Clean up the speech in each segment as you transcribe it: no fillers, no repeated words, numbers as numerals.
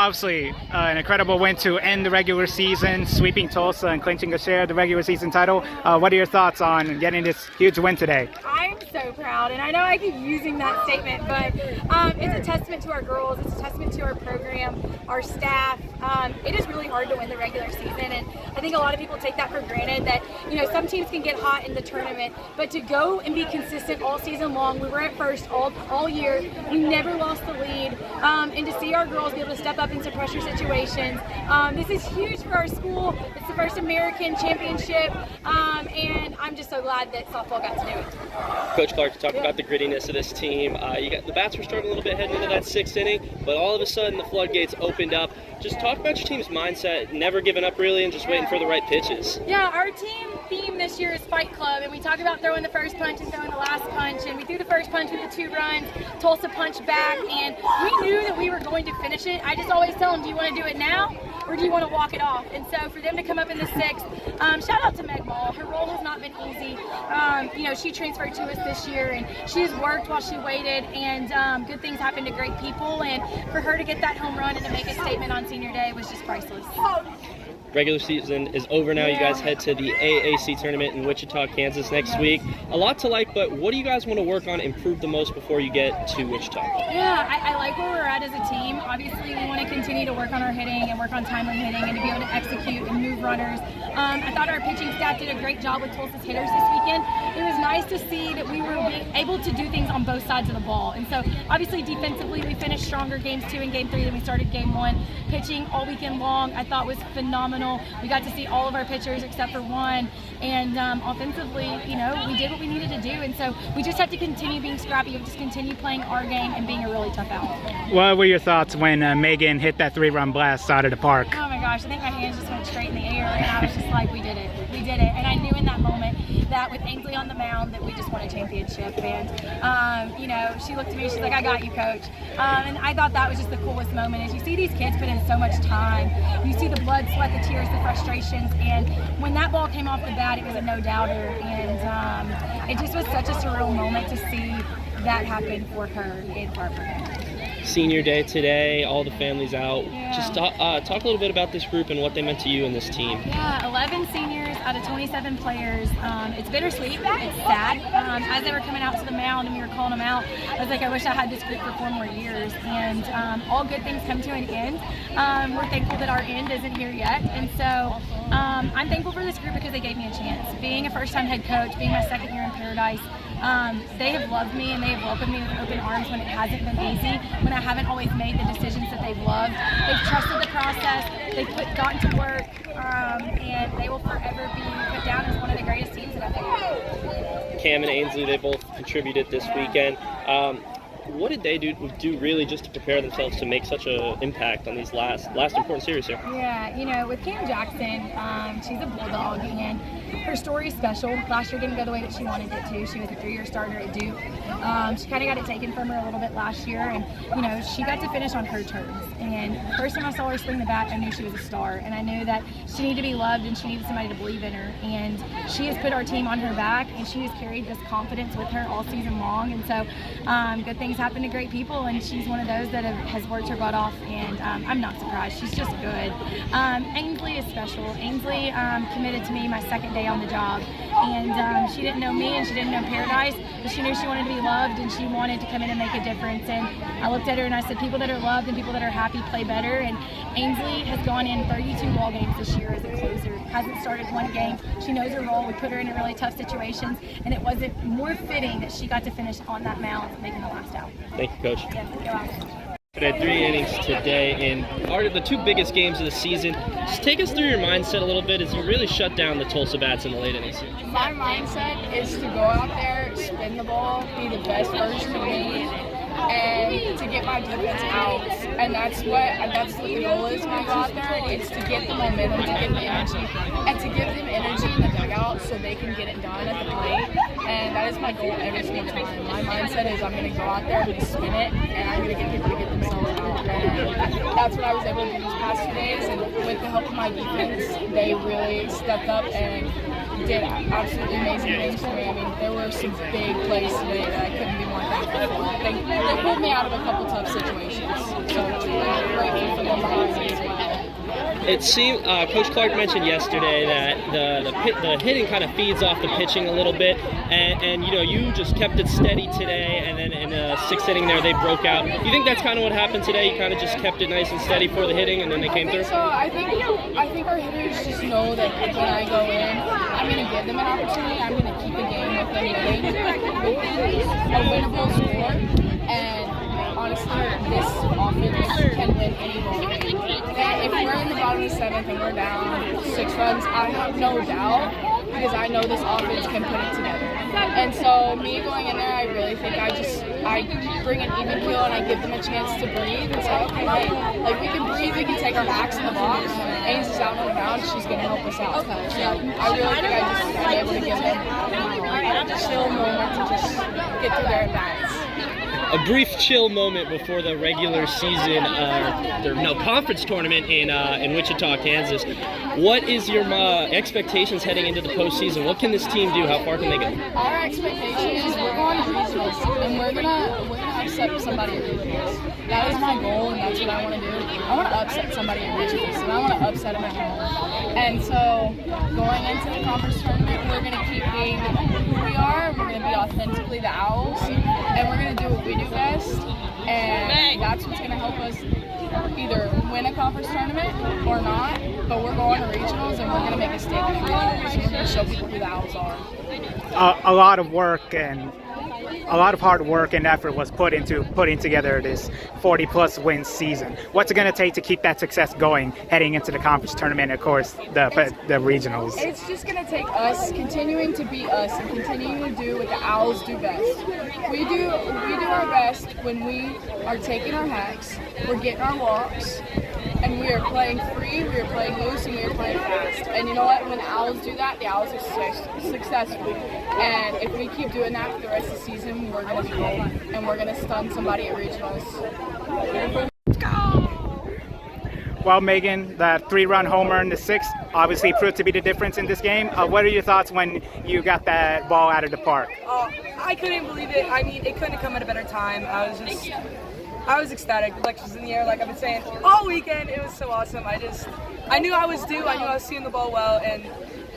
obviously an incredible win to end the regular season, sweeping Tulsa and clinching a share of the regular season title. What are your thoughts on getting this huge win today? I'm so proud, and I know I keep using that statement, but it's a testament to our girls, it's a testament to our program, our staff. It is really hard to win the regular season, and I think a lot of people take that for granted that, you know, some teams can get hot in the tournament, but to go and be consistent all season long, we were at first all year, we never lost the lead, and to see our girls be able to step up in some pressure situations. This is huge for our school. It's the first American championship, and I'm just so glad that softball got to do it. Coach Clark, you talked about the grittiness of this team. The bats were struggling a little bit heading into that sixth inning, but all of a sudden the floodgates opened up. Just talk about your team's mindset, never giving up really, and just waiting for the right pitches. Yeah, our team theme this year is Fight Club, and we talk about throwing the first punch and throwing the last punch, and we threw the first punch with the 2 runs, Tulsa punched back, and we knew that we were going to finish it. I just always tell them, do you want to do it now, or do you want to walk it off? And so for them to come up in the 6th, shout out to Meg Ball. Her role has not been easy. You know, she transferred to us this year, and she has worked while she waited, and good things happen to great people, and for her to get that home run and to make a statement on senior day was just priceless. Regular season is over now. You guys head to the AAC tournament in Wichita, Kansas next week. A lot to like, but what do you guys want to work on, improve the most before you get to Wichita? Yeah, I like where we're at as a team. Obviously, we want to continue to work on our hitting and work on timely hitting and to be able to execute and move runners. I thought our pitching staff did a great job with Tulsa's hitters this weekend. It was nice to see that we were able to do things on both sides of the ball. And so, obviously, defensively, we finished stronger games 2 and game 3 than we started game 1. Pitching all weekend long, I thought was phenomenal. We got to see all of our pitchers except for one, and offensively, you know, we did what we needed to do, and so we just have to continue being scrappy. We just continue playing our game and being a really tough out. What were your thoughts when Megan hit that 3-run blast out of the park? Oh my gosh, I think my hands just went straight in the air, and I was just like, we did it, and I knew in that moment that with Ainsley on the mound that we just won a championship, and you know, she looked at me, she's like, I got you, coach, and I thought that was just the coolest moment. As you see these kids put in so much time, you see the blood, sweat, the tears, the frustrations, and when that ball came off the bat, it was a no-doubter, and it just was such a surreal moment to see that happen for her and for our program. Senior day today, all the families out. Yeah. Just talk a little bit about this group and what they meant to you and this team. Yeah, 11 seniors out of 27 players. It's bittersweet. It's sad. As they were coming out to the mound and we were calling them out, I was like, I wish I had this group for 4 more years. And all good things come to an end. We're thankful that our end isn't here yet. And so I'm thankful for this group because they gave me a chance. Being a first-time head coach, being my 2nd year in Paradise, they have loved me and they have welcomed me with open arms when it hasn't been easy, when I haven't always made the decisions that they've loved. They've trusted the process, they've gotten to work, and they will forever be put down as one of the greatest teams that I've ever. Cam and Ainsley, they both contributed this weekend. What did they do really just to prepare themselves to make such an impact on these last important series here? Yeah, you know, with Cam Jackson, she's a Bulldog, and her story is special. Last year didn't go the way that she wanted it to. She was a 3-year starter at Duke. She kind of got it taken from her a little bit last year, and, you know, she got to finish on her terms. And the first time I saw her swing the bat, I knew she was a star, and I knew that she needed to be loved and she needed somebody to believe in her. And she has put our team on her back, and she has carried this confidence with her all season long. And so good things happen to great people, and she's one of those that has worked her butt off, and I'm not surprised. She's just good. Ainsley is special. Ainsley committed to me my 2nd day on the job, and she didn't know me and she didn't know Paradise, but she knew she wanted to be loved and she wanted to come in and make a difference. And I looked at her and I said, people that are loved and people that are happy play better. And Ainsley has gone in 32 ball games this year as a closer, hasn't started 1 game. She knows her role. We put her in really tough situations, and it wasn't more fitting that she got to finish on that mound making the last out. Thank you, Coach. Yeah, you're welcome. We had 3 innings today in the 2 biggest games of the season. Just take us through your mindset a little bit as you really shut down the Tulsa bats in the late innings. My mindset is to go out there, spin the ball, be the best version of me, and to get my defense out. And that's what the goal is when I go out there. It's to get the momentum, to get the energy, and to give them energy in the dugout so they can get it done at the plate. And that is my goal every single time. My mindset is I'm going to go out there, I'm going to spin it, and I'm going to get people to get themselves out. And that's what I was able to do these past 2 days. And with the help of my defense, they really stepped up and did absolutely amazing things for me. I mean, there were some big plays today that I couldn't be more thankful for. They pulled me out of a couple tough situations. So truly grateful for them behind It seemed Coach Clark mentioned yesterday that the hitting kind of feeds off the pitching a little bit, and you know, you just kept it steady today, and then in the 6th inning there they broke out. Do you think that's kind of what happened today? You kind of just kept it nice and steady for the hitting, and then they came through? So I think our hitters just know that when I go in, I'm going to give them an opportunity. I'm going to keep the game within a winnable score, and honestly, this offense can win any ball game. And if we're in the bottom of the 7th and we're down 6 runs, I have no doubt, because I know this offense can put it together. And so me going in there, I really think I bring an even keel and I give them a chance to breathe and say, okay, hey, like, we can breathe, we can take our backs in the box. Ains is out on the mound, she's going to help us out. So I really think I just am able to give them a chill moment to just get through their at-bats. A brief chill moment before the regular season, conference tournament in Wichita, Kansas. What is your expectations heading into the postseason? What can this team do? How far can they go? Our expectation is we're going to regionals, and we're gonna upset somebody at regionals. That is my goal, and that's what I want to do. I want to upset somebody at regionals, and I want to upset them at home. And so, going into the conference tournament, we're gonna keep being who we are. We're gonna be authentically the Owls, and we're gonna do what we do best, and that's what's going to help us either win a conference tournament or not. But we're going to regionals, and we're going to make a statement at regionals. We're going to show people who the Owls are. A lot of work and a lot of hard work and effort was put into putting together this 40-plus win season. What's it going to take to keep that success going heading into the conference tournament and, of course, the regionals? It's just going to take us continuing to be us and continuing to do what the Owls do best. We do our best when we are taking our hacks, we're getting our walks, and we are playing free, we are playing loose, and we are playing fast. And you know what? When the Owls do that, the Owls are successful. And if we keep doing that for the rest of the season, we're going to be golden, and we're going to stun somebody at regionals. Let's go! Well, Megan, the 3-run homer in the 6th obviously proved to be the difference in this game. What are your thoughts when you got that ball out of the park? I couldn't believe it. I mean, it couldn't have come at a better time. I was ecstatic. The lectures in the air, like I've been saying all weekend. It was so awesome. I knew I was due. I knew I was seeing the ball well, and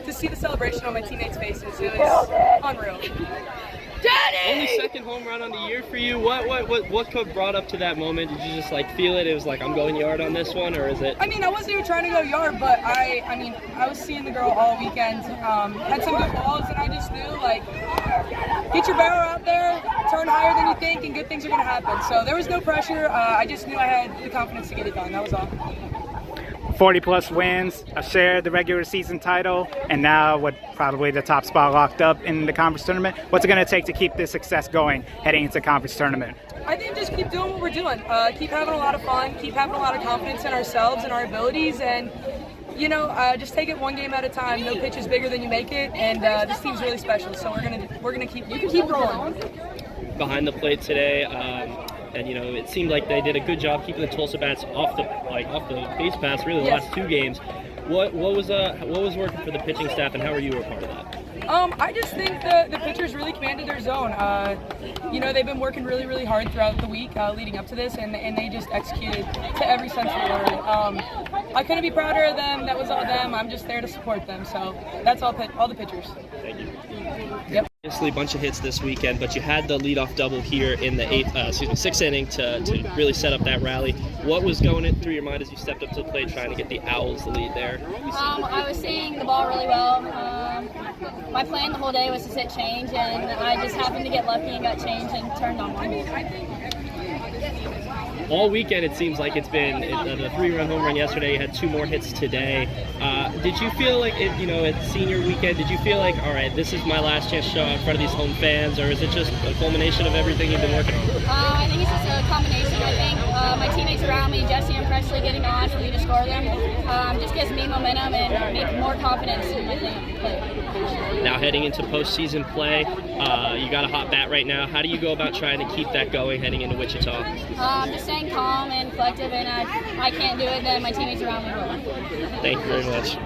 to see the celebration on my teammates' faces, it was unreal. Only 2nd home run on the year for you. What brought up to that moment? Did you just like feel it? It was like, I'm going yard on this one, or is it? I mean, I wasn't even trying to go yard, but I was seeing the girl all weekend. Had some good balls, and I just knew, like, get your barrel out there, turn higher than you think, and good things are going to happen. So there was no pressure. I just knew I had the confidence to get it done. That was all. 40-plus wins, a share of the regular season title, and now with probably the top spot locked up in the conference tournament. What's it going to take to keep this success going heading into the conference tournament? I think just keep doing what we're doing. Keep having a lot of fun, keep having a lot of confidence in ourselves and our abilities, and just take it one game at a time. No pitch is bigger than you make it, and this team's really special. So we're gonna keep rolling. Behind the plate today, and it seemed like they did a good job keeping the Tulsa bats off the base paths really the last 2 games. What was working for the pitching staff, and how were you a part of that? I just think the pitchers really commanded their zone. They've been working really, really hard throughout the week leading up to this, and they just executed to every sense of the word. I couldn't be prouder of them. That was all them. I'm just there to support them. So that's all the pitchers. Thank you. Yep. Obviously, a bunch of hits this weekend, but you had the leadoff double here in the 6th inning to really set up that rally. What was going through your mind as you stepped up to the plate trying to get the Owls the lead there? I was seeing the ball really well. My plan the whole day was to sit change, and I just happened to get lucky and got change and turned on one. All weekend it seems like it's been the 3-run home run yesterday. You had 2 more hits today. Did you feel like it's senior weekend? Did you feel like, all right, this is my last chance to show out in front of these home fans, or is it just a culmination of everything you've been working on? I think it's just a combination. I think my teammates around me, Jesse and Presley, getting on for me to score them, just gives me momentum and make more confidence in my play. Now heading into postseason play, you got a hot bat right now. How do you go about trying to keep that going heading into Wichita? Just staying calm and collective, and I can't do it, then my teammates around me will. Thank you very much.